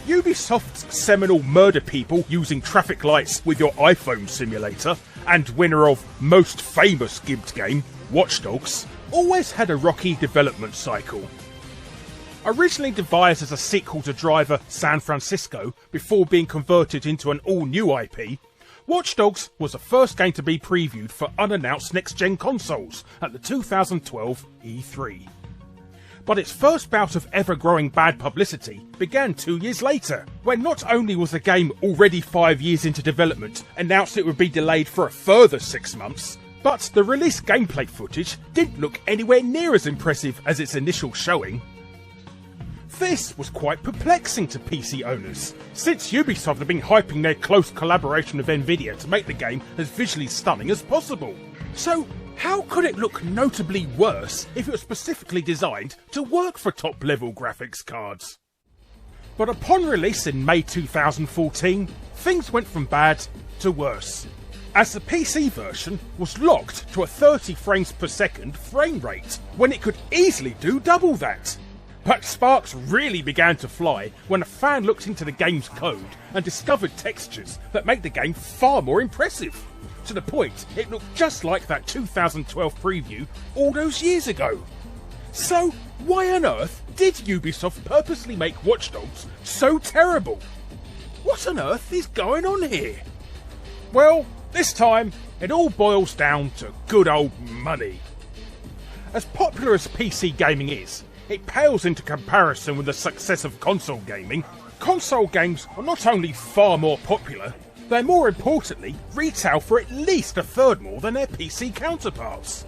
Ubisoft's seminal murder people using traffic lights with your iPhone simulator, and winner of most famous gibbed game, Watch Dogs, always had a rocky development cycle. Originally devised as a sequel to Driver San Francisco before being converted into an all-new IP, Watch Dogs was the first game to be previewed for unannounced next-gen consoles at the 2012 E3. But its first bout of ever-growing bad publicity began 2 years later, when not only was the game already 5 years into development announced it would be delayed for a further 6 months, but the released gameplay footage didn't look anywhere near as impressive as its initial showing. This was quite perplexing to PC owners, since Ubisoft had been hyping their close collaboration with Nvidia to make the game as visually stunning as possible. So how could it look notably worse if it was specifically designed to work for top-level graphics cards? But upon release in May 2014, things went from bad to worse, as the PC version was locked to a 30 frames per second frame rate, when it could easily do double that. But sparks really began to fly when a fan looked into the game's code and discovered textures that make the game far more impressive, to the point it looked just like that 2012 preview all those years ago. So why on earth did Ubisoft purposely make Watch Dogs so terrible? What on earth is going on here? Well, this time it all boils down to good old money. As popular as PC gaming is, it pales into comparison with the success of console gaming. Console games are not only far more popular, they more importantly retail for at least a third more than their PC counterparts.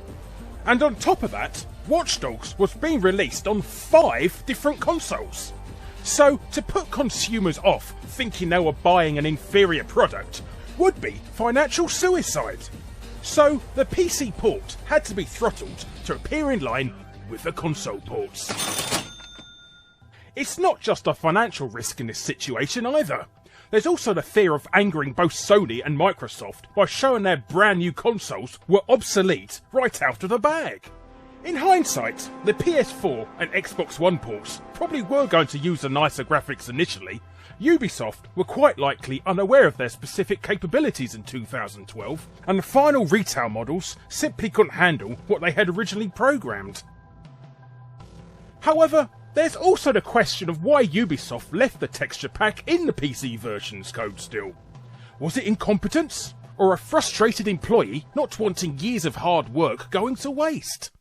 And on top of that, Watch Dogs was being released on 5 different consoles. So to put consumers off thinking they were buying an inferior product would be financial suicide. So the PC port had to be throttled to appear in line with the console ports. It's not just a financial risk in this situation either. There's also the fear of angering both Sony and Microsoft by showing their brand new consoles were obsolete right out of the bag. In hindsight, the PS4 and Xbox One ports probably were going to use the nicer graphics initially. Ubisoft were quite likely unaware of their specific capabilities in 2012, and the final retail models simply couldn't handle what they had originally programmed. However, there's also the question of why Ubisoft left the texture pack in the PC version's code still. Was it incompetence? Or a frustrated employee not wanting years of hard work going to waste?